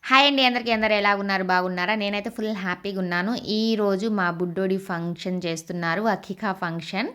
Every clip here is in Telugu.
హాయ్ అండి అందరికీ. అందరూ ఎలా ఉన్నారు? బాగున్నారా? నేనైతే ఫుల్ హ్యాపీగా ఉన్నాను. ఈరోజు మా బుడ్డోడి ఫంక్షన్ చేస్తున్నారు. అఖికా ఫంక్షన్.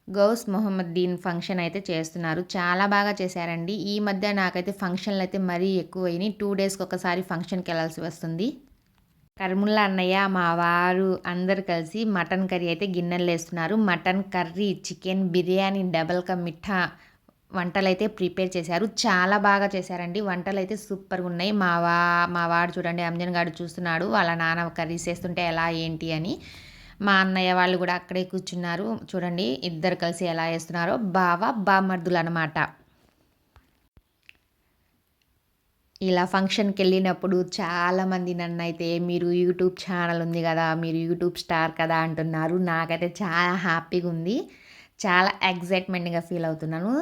గౌస్ మొహమ్మద్దీన్ ఫంక్షన్ అయితే చేస్తున్నారు. చాలా బాగా చేశారండి. ఈ మధ్య నాకైతే ఫంక్షన్లు అయితే మరీ ఎక్కువైనాయి. 2 డేస్కి ఒకసారి ఫంక్షన్కి వెళ్ళాల్సి వస్తుంది. కర్ముల్లా అన్నయ్య, మా వారు అందరు కలిసి మటన్ కర్రీ అయితే గిన్నెలు వేస్తున్నారు. Mutton curry, chicken biryani, double కా మిఠా వంటలైతే ప్రిపేర్ చేశారు. చాలా బాగా చేశారండి. వంటలైతే సూపర్‌గా ఉన్నాయి. మా వాడు చూడండి, అంజన్ గాడు చూస్తున్నాడు. వాళ్ళ నాన్న కర్రీస్ చేస్తుంటే ఎలా ఏంటి అని. మా అన్నయ్య వాళ్ళు కూడా అక్కడే కూర్చున్నారు. చూడండి ఇద్దరు కలిసి ఎలా చేస్తున్నారో. బామర్దులనమాట. ఇలా ఫంక్షన్‌కెళ్ళినప్పుడు చాలామంది నన్నైతే మీరు యూట్యూబ్ ఛానల్ ఉంది గదా! మీరు యూట్యూబ్ స్టార్ కదా! అంటున్నారు. నాకైతే చాలా హ్యాపీగా ఉంది. చాలా ఎక్సైట్‌మెంట్‌గా ఫీల్ అవుతున్నాను.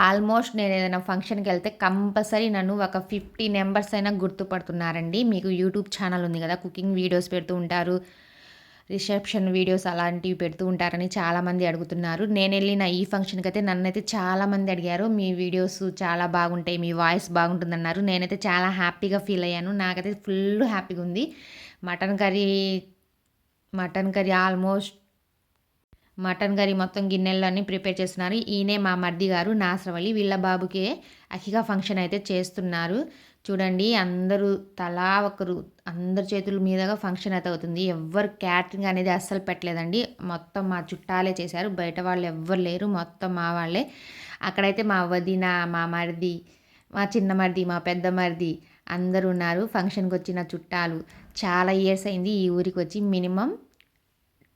ఆల్మోస్ట్ నేనేదైనా ఫంక్షన్‌కెళ్తే కంపల్సరీ నన్ను ఒక 50 మెంబర్స్ అయినా గుర్తుపడుతున్నారండి. మీకు యూట్యూబ్ ఛానల్ ఉంది గదా! కుకింగ్ వీడియోస్ పెడుతూ ఉంటారు. రిసెప్షన్ వీడియోస్ అలాంటివి పెడుతూ ఉంటారని చాలామంది అడుగుతున్నారు. నేనెళ్ళిన ఈ ఫంక్షన్‌కైతే నన్నైతే చాలామంది అడిగారు. మీ వీడియోస్ చాలా బాగుంటాయి. మీ వాయిస్ బాగుంటుందన్నారు. నేనైతే చాలా హ్యాపీగా ఫీల్ అయ్యాను. నాకైతే ఫుల్ హ్యాపీగా ఉంది. Mutton curry mutton curry almost mutton curry మొత్తం గిన్నెల్లో అన్నీ ప్రిపేర్ చేస్తున్నారు. ఈయనే మా మరిది గారు నాసరవల్లి. వీళ్ళ బాబుకే అఖికా ఫంక్షన్ అయితే చేస్తున్నారు. చూడండి అందరూ తలా ఒకరు అందరి చేతుల మీదుగా ఫంక్షన్ అయితే అవుతుంది. ఎవ్వరు క్యాటరింగ్ అనేది అస్సలు పెట్టలేదండి. మొత్తం మా చుట్టాలే చేశారు. బయట వాళ్ళు ఎవ్వరు లేరు. మొత్తం మా వాళ్ళే. అక్కడైతే మా వదిన, మా మరిది, మా చిన్న మరిది, మా పెద్ద మరిది అందరూ ఉన్నారు. ఫంక్షన్‌కొచ్చిన చుట్టాలు. చాలా ఇయర్స్ అయింది ఈ ఊరికి వచ్చి. మినిమమ్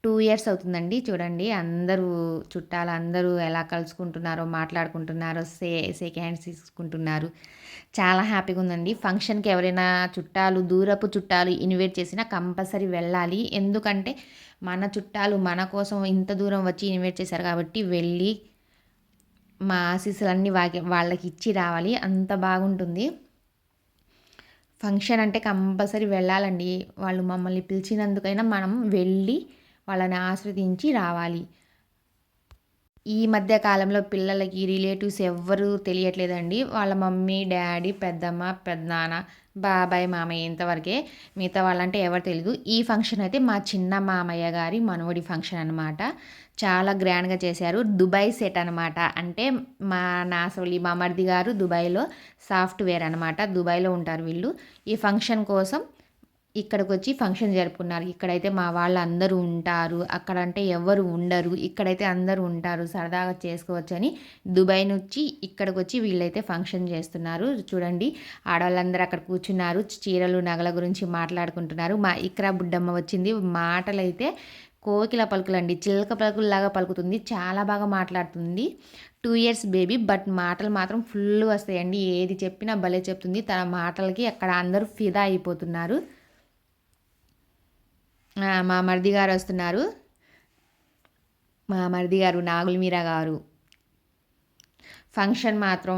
2 ఇయర్స్ అవుతుందండి. చూడండి అందరూ చుట్టాలందరూ ఎలా కలుసుకుంటున్నారో, మాట్లాడుకుంటున్నారో, షేక్ హ్యాండ్స్ తీసుకుంటున్నారు. చాలా హ్యాపీగా ఉందండి. ఫంక్షన్‌కి ఎవరైనా చుట్టాలు, దూరపు చుట్టాలు ఇన్వైట్ చేసినా కంపల్సరీ వెళ్ళాలి. ఎందుకంటే మన చుట్టాలు మన కోసం ఇంత దూరం వచ్చి ఇన్వైట్ చేశారు కాబట్టి వెళ్ళి మా ఆశీస్సులన్నీ వాళ్ళకి ఇచ్చి రావాలి. అంత బాగుంటుంది. ఫంక్షన్ అంటే కంపల్సరీ వెళ్ళాలండి. వాళ్ళు మమ్మల్ని పిలిచినందుకైనా మనం వెళ్ళి వాళ్ళని ఆస్వాదించి రావాలి. ఈ మధ్య కాలంలో పిల్లలకి రిలేటివ్స్ ఎవ్వరూ తెలియట్లేదండి. వాళ్ళ మమ్మీ, డ్యాడీ, పెద్దమ్మ, పెదనాన్న, బాబాయ్, మామయ్య ఇంతవరకే. మిగతా వాళ్ళంటే ఎవరు తెలీదు. ఈ ఫంక్షన్ అయితే మా చిన్న మామయ్య గారి మనవడి ఫంక్షన్ అనమాట. చాలా గ్రాండ్‌గా చేశారు. దుబాయ్ సెట్ అనమాట. అంటే మా నాసవలి మా మరిది గారు దుబాయ్‌లో సాఫ్ట్‌వేర్ అనమాట. దుబాయ్‌లో ఉంటారు వీళ్ళు. ఈ ఫంక్షన్ కోసం ఇక్కడికొచ్చి ఫంక్షన్ జరుపుకున్నారు. ఇక్కడైతే మా వాళ్ళందరూ ఉంటారు. అక్కడంటే ఎవ్వరు ఉండరు. ఇక్కడైతే అందరూ ఉంటారు. సరదాగా చేసుకోవచ్చని దుబాయ్ నుంచి ఇక్కడికొచ్చి వీళ్ళైతే ఫంక్షన్ చేస్తున్నారు. చూడండి ఆడవాళ్ళందరూ అక్కడ కూర్చున్నారు. చీరలు, నగల గురించి మాట్లాడుకుంటున్నారు. మా ఇక్రా బుడ్డమ్మ వచ్చింది. మాటలైతే కోకిల పలుకులండి. చిలక పలుకుల్లాగా పలుకుతుంది. చాలా బాగా మాట్లాడుతుంది. 2 ఇయర్స్ బేబీ. బట్ మాటలు మాత్రం ఫుల్ వస్తాయండి. ఏది చెప్పినా భలే చెప్తుంది. తన మాటలకి అక్కడ అందరూ ఫిదా అయిపోతున్నారు. మా మరిది గారు వస్తున్నారు. మా మరిది గారు నాగుల మీరా గారు. ఫంక్షన్ మాత్రం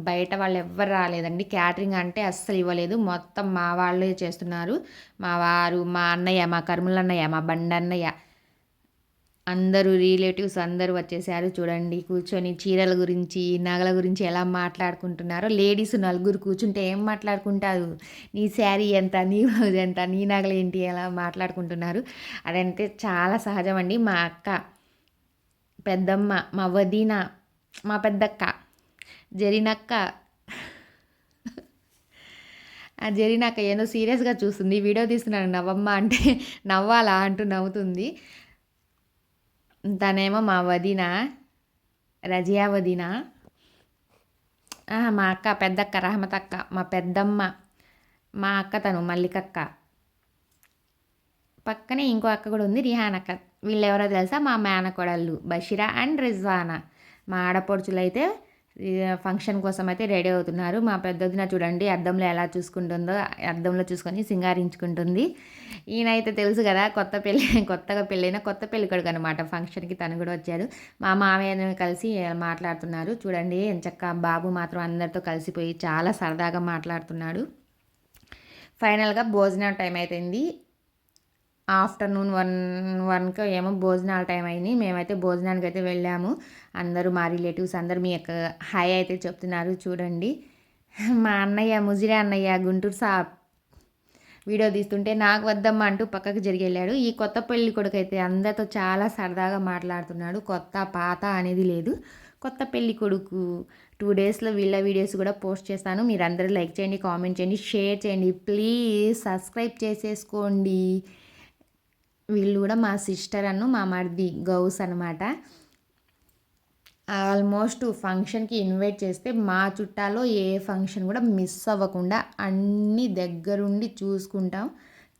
బయట వాళ్ళు ఎవ్వరు రాలేదండి. క్యాటరింగ్ అంటే అస్సలు ఇవ్వలేదు. మొత్తం మా వాళ్ళే చేస్తున్నారు. మా వారు, మా అన్నయ్య, మా కర్ముల అన్నయ్య, మా బండన్నయ్య అందరూ రిలేటివ్స్ అందరూ వచ్చేసారు. చూడండి కూర్చొని చీరల గురించి, నగల గురించి ఎలా మాట్లాడుకుంటున్నారో. లేడీస్ నలుగురు కూర్చుంటే ఏం మాట్లాడుకుంటారు? నీ శారీ ఎంత? నీ బ్లౌజ్ ఎంత? నీ నగలేంటి? అలా మాట్లాడుకుంటున్నారు. అదంటే చాలా సహజం అండి. మా అక్క, పెద్దమ్మ, మా వదిన, మా పెద్దక్క, జరినక్క ఆ జరినక్క ఏదో సీరియస్‌గా చూస్తుంది. వీడియో తీస్తున్నాను నవ్వమ్మ అంటే నవ్వాలా అంటూ నవ్వుతుంది. తనేమో మా వదిన, రజియా వదిన. మా అక్క పెద్దక్క రహమతక్క, మా పెద్దమ్మ, మా అక్క తను మల్లికక్క. పక్కనే ఇంకో అక్క కూడా ఉంది రిహానక్క. వీళ్ళెవరో తెలుసా? మా మేనకోడళ్ళు బషీరా అండ్ రిజ్వానా. మా ఆడపడుచులైతే ఫంక్షన్ కోసం అయితే రెడీ అవుతున్నారు. మా పెద్దొదిన చూడండి అద్దంలో ఎలా చూసుకుంటుందో. అద్దంలో చూసుకొని సింగారించుకుంటుంది. ఈయనైతే తెలుసు కదా కొత్తగా పెళ్ళైన కొత్త పెళ్ళికొడుకు అనమాట. ఫంక్షన్‌కి తను కూడా వచ్చాడు. మా మామయ్యను కలిసి మాట్లాడుతున్నారు. చూడండి ఎంచక్కా బాబు మాత్రం అందరితో కలిసిపోయి చాలా సరదాగా మాట్లాడుతున్నాడు. ఫైనల్‌గా భోజనం టైం అయిపోయింది. ఆఫ్టర్‌నూన్ 1కో ఏమో భోజనాల టైం అయింది. మేమైతే భోజనానికి అయితే వెళ్ళాము. అందరూ మా రిలేటివ్స్ అందరూ మీ యొక్క హాయ్ అయితే చెప్తున్నారు చూడండి. మా అన్నయ్య ముజిరా అన్నయ్య గుంటూరు సాబ్ వీడియో తీస్తుంటే నాకు వద్దమ్మా అంటూ పక్కకు జరిగెళ్ళాడు. ఈ కొత్త పెళ్లి కొడుకు అయితే అందరితో చాలా సరదాగా మాట్లాడుతున్నాడు. కొత్త పాత అనేది లేదు. కొత్త పెళ్లి కొడుకు 2 డేస్లో వీళ్ళ వీడియోస్ కూడా పోస్ట్ చేస్తాను. మీరందరూ లైక్ చేయండి, కామెంట్ చేయండి, షేర్ చేయండి, ప్లీజ్ సబ్స్క్రైబ్ చేసేసుకోండి. వీళ్ళు కూడా మా సిస్టర్ మా మరిది గౌస్ అనమాట. ఆల్మోస్ట్ ఫంక్షన్కి ఇన్వైట్ చేస్తే మా చుట్టాలో ఏ ఫంక్షన్ కూడా మిస్ అవ్వకుండా అన్నీ దగ్గరుండి చూసుకుంటాం.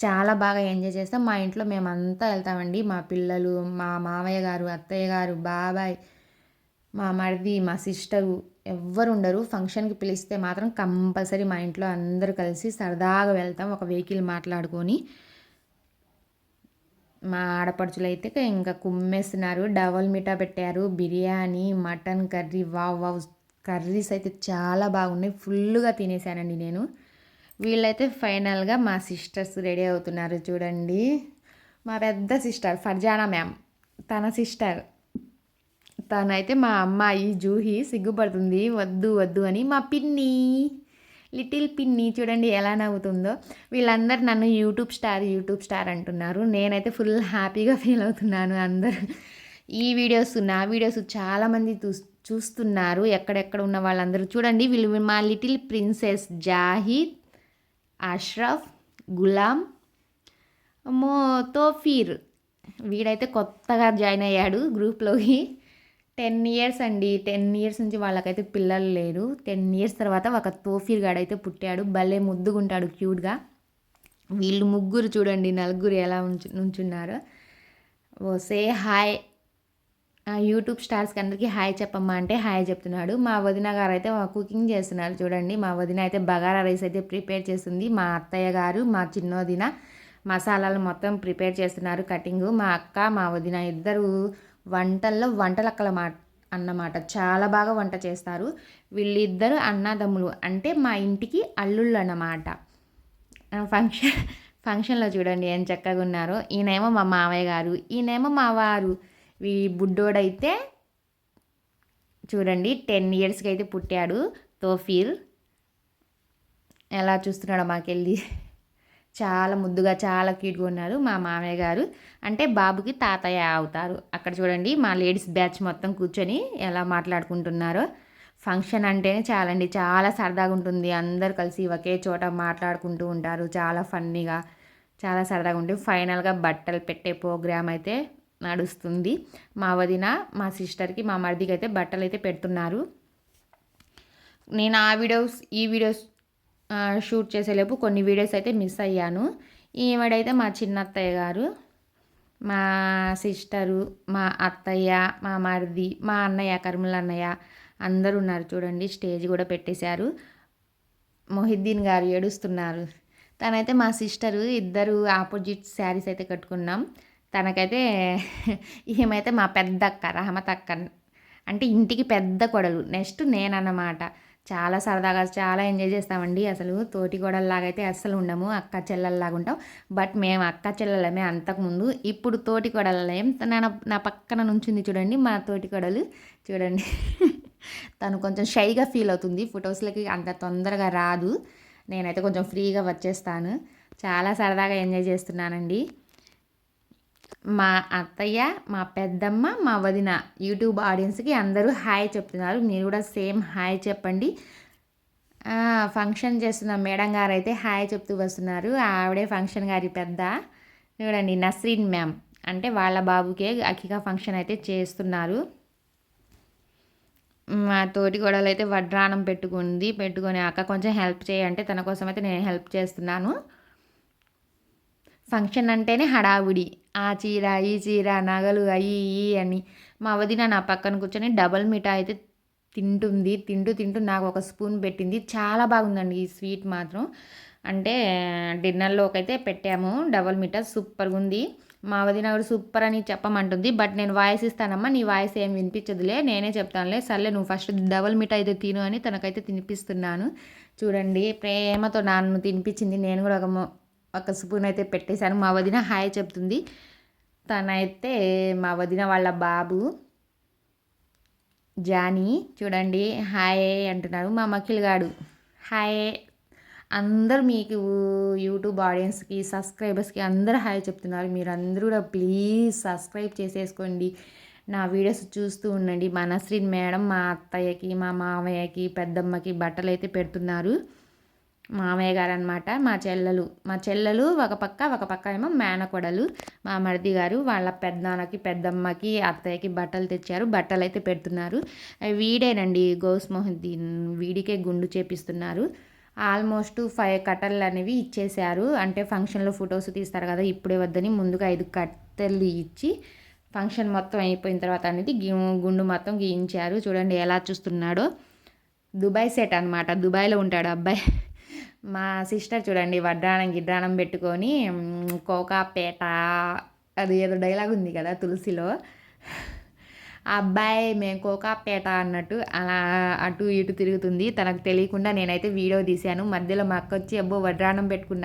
చాలా బాగా ఎంజాయ్ చేస్తాం. మా ఇంట్లో మేమంతా వెళ్తామండి. మా పిల్లలు, మా మామయ్య గారు, అత్తయ్య గారు, బాబాయ్, మా మరిది, మా సిస్టరు ఎవ్వరు ఉండరు. ఫంక్షన్కి పిలిస్తే మాత్రం కంపల్సరీ మా ఇంట్లో అందరూ కలిసి సరదాగా వెళ్తాం. ఒక వెహికల్ మాట్లాడుకొని. మా ఆడపడుచులు అయితే ఇంకా కుమ్మేస్తున్నారు. డబల్ మీఠా పెట్టారు, biryani, mutton curry. Wow wow, curries అయితే చాలా బాగున్నాయి. ఫుల్గా తినేసానండి నేను. వీళ్ళైతే ఫైనల్గా మా సిస్టర్స్ రెడీ అవుతున్నారు చూడండి. మా పెద్ద సిస్టర్ ఫర్జానా మ్యామ్, తన సిస్టర్ తనైతే మా అమ్మాయి జూహి సిగ్గుపడుతుంది వద్దు వద్దు అని. మా పిన్ని, లిటిల్ పిన్ని చూడండి ఎలా నవ్వుతుందో. వీళ్ళందరూ నన్ను యూట్యూబ్ స్టార్ అంటున్నారు. నేనైతే ఫుల్ హ్యాపీగా ఫీల్ అవుతున్నాను. అందరూ నా వీడియోస్ చాలామంది చూస్తున్నారు. ఎక్కడెక్కడ ఉన్న వాళ్ళందరూ చూడండి. వీళ్ళు మా లిటిల్ ప్రిన్సెస్ జాహిద్, అష్రఫ్, గులాం, తోఫీర్. వీడైతే కొత్తగా జాయిన్ అయ్యాడు గ్రూప్లోకి. 10 ఇయర్స్ అండి. 10 ఇయర్స్ నుంచి వాళ్ళకైతే పిల్లలు లేరు. 10 ఇయర్స్ తర్వాత ఒక తోఫీర్ గాడైతే పుట్టాడు. భలే ముద్దుగుంటాడు క్యూట్గా. వీళ్ళు ముగ్గురు చూడండి, నలుగురు ఎలా నుంచున్నారో. Say hi. యూట్యూబ్ స్టార్స్కి అందరికీ హాయ్ చెప్పమ్మా అంటే హాయ్ చెప్తున్నాడు. మా వదిన గారు అయితే కుకింగ్ చేస్తున్నారు చూడండి. మా వదిన అయితే బగారా రైస్ అయితే ప్రిపేర్ చేస్తుంది. మా అత్తయ్య గారు, మా చిన్నోదిన మసాలాలు మొత్తం ప్రిపేర్ చేస్తున్నారు కటింగు. మా అక్క, మా వదిన ఇద్దరు వంటలక్కల అన్నమాట. చాలా బాగా వంట చేస్తారు. వీళ్ళిద్దరు అన్నదమ్ములు, అంటే మా ఇంటికి అల్లుళ్ళు అన్నమాట. ఫంక్షన్లో చూడండి ఏం చక్కగా ఉన్నారో. ఈయనేమో మా మావయ్య గారు, ఈయనేమో మా వారు. ఈ బుడ్డోడైతే చూడండి 10 ఇయర్స్కి అయితే పుట్టాడు. తోఫీర్ ఎలా చూస్తున్నాడో మాకెళ్ళి. చాలా ముద్దుగా, చాలా క్యూట్గా ఉన్నారు. మా మామయ్య గారు అంటే బాబుకి తాతయ్య అవుతారు. అక్కడ చూడండి మా లేడీస్ బ్యాచ్ మొత్తం కూర్చొని ఎలా మాట్లాడుకుంటున్నారో. ఫంక్షన్ అంటేనే చాలా సరదాగా ఉంటుంది. అందరు కలిసి ఒకే చోట మాట్లాడుకుంటూ ఉంటారు. చాలా ఫన్నీగా, చాలా సరదాగా ఉంటుంది. ఫైనల్గా బట్టలు పెట్టే ప్రోగ్రామ్ అయితే నడుస్తుంది. మా వదిన, మా సిస్టర్కి, మా మరిదికి అయితే బట్టలు అయితే పెడుతున్నారు. నేను ఈ వీడియోస్ షూట్ చేసేలేపు కొన్ని వీడియోస్ అయితే మిస్ అయ్యాను. ఈవిడైతే మా చిన్నత్తయ్య గారు, మా సిస్టరు, మా అత్తయ్య, మా మరిది, మా అన్నయ్య, కర్మల అన్నయ్య అందరూ ఉన్నారు చూడండి. స్టేజ్ కూడా పెట్టేశారు. మొహిద్దీన్ గారు ఏడుస్తున్నారు. తనైతే మా సిస్టరు, ఇద్దరు ఆపోజిట్ శారీస్ అయితే కట్టుకున్నాం. తనకైతే ఏమైతే మా పెద్ద అక్క రహమత్ అక్క, అంటే ఇంటికి పెద్ద కొడలు. నెక్స్ట్ నేనన్నమాట. చాలా సరదాగా చాలా ఎంజాయ్ చేస్తామండి. అసలు తోటి కోడల్లాగా అయితే అస్సలు ఉండము, అక్క చెల్లెల్లాగా ఉంటాం. బట్ మేము అక్క చెల్లెలమే అంతకుముందు. ఇప్పుడు తోటి కోడలేం. నా పక్కన నుంచింది చూడండి మా తోటి కోడలు. చూడండి తను కొంచెం షైగా ఫీల్ అవుతుంది. ఫొటోస్లకి అంత తొందరగా రాదు. నేనైతే కొంచెం ఫ్రీగా వచ్చేస్తాను. చాలా సరదాగా ఎంజాయ్ చేస్తున్నానండి. మా అత్తయ్య, మా పెద్దమ్మ, మా వదిన యూట్యూబ్ ఆడియన్స్కి అందరూ హాయ్ చెప్తున్నారు. మీరు కూడా సేమ్ హాయ్ చెప్పండి. ఫంక్షన్ చేస్తున్న మేడం గారు అయితే హాయ్ చెప్తూ వస్తున్నారు. ఆవిడే ఫంక్షన్ గారి పెద్ద. చూడండి నస్రీన్ మ్యామ్, అంటే వాళ్ళ బాబుకే అఖికా ఫంక్షన్ అయితే చేస్తున్నారు. మా తోటి గొడవలు అయితే వడ్రానం పెట్టుకొని అక్క కొంచెం హెల్ప్ చేయంటే తన కోసం అయితే నేను హెల్ప్ చేస్తున్నాను. ఫంక్షన్ అంటేనే హడావుడి. ఆ చీర, ఈ చీర, నగలు అయ్యి ఇయ్యి అని. మా వదిన నా పక్కన కూర్చొని డబల్ మీఠా అయితే తింటూ నాకు ఒక స్పూన్ పెట్టింది. చాలా బాగుందండి ఈ స్వీట్ మాత్రం. అంటే డిన్నర్లోకి అయితే పెట్టాము డబల్ మీఠా. సూపర్గా ఉంది. మా వదిన కూడా సూపర్ అని చెప్పమంటుంది. బట్ నేను వాయిస్ ఇస్తానమ్మా, నీ వాయిస్ ఏం వినిపించదులే, నేనే చెప్తానులే, సర్లే నువ్వు ఫస్ట్ డబల్ మీఠా అయితే తిను అని తనకైతే తినిపిస్తున్నాను. చూడండి ప్రేమతో నన్ను తినిపించింది. నేను కూడా ఒక స్పూన్ అయితే పెట్టేశాను. మా వదిన హాయ్ చెప్తుంది. తనైతే మా వదిన వాళ్ళ బాబు జానీ చూడండి హాయ్ అంటున్నారు. మా మకిల్ గాడు హాయ్ అందరూ మీకు యూట్యూబ్ ఆడియన్స్కి సబ్స్క్రైబర్స్కి అందరూ హాయ్ చెప్తున్నారు. మీరు అందరూ కూడా ప్లీజ్ సబ్స్క్రైబ్ చేసేసుకోండి. నా వీడియోస్ చూస్తూ ఉండండి. మా నస్రీన్ మేడం మా అత్తయ్యకి మా మామయ్యకి పెద్దమ్మకి బట్టలు అయితే పెడుతున్నారు. మామయ్య గారు అనమాట. మా చెల్లెలు ఒక పక్క ఏమో మేనకోడలు మా మరిది గారు వాళ్ళ పెద్దనాన్నకి పెద్దమ్మకి అత్తయ్యకి బట్టలు తెచ్చారు. బట్టలు అయితే పెడుతున్నారు. వీడేనండి గౌస్ మొహద్దీన్, వీడికే గుండు చేపిస్తున్నారు. ఆల్మోస్ట్ 5 కట్టెలు అనేవి ఇచ్చేశారు. అంటే ఫంక్షన్లో ఫొటోస్ తీస్తారు కదా, ఇప్పుడే వద్దని ముందుగా 5 కట్టెలు ఇచ్చి ఫంక్షన్ మొత్తం అయిపోయిన తర్వాత అనేది గుండు మొత్తం గీయించారు. చూడండి ఎలా చూస్తున్నాడో. దుబాయ్ సెట్ అనమాట, దుబాయ్లో ఉంటాడు అబ్బాయి. మా సిస్టర్ చూడండి వడ్డాణం గిడ్డాణం పెట్టుకొని కోకాపేట, అది ఏదో డైలాగ్ ఉంది కదా తులసిలో, ఆ అబ్బాయి మేము కోకాపేట అన్నట్టు అలా అటు ఇటు తిరుగుతుంది. తనకు తెలియకుండా నేనైతే వీడియో తీశాను. మధ్యలో మా అక్క వచ్చి అబ్బో వడ్డాణం పెట్టుకున్నా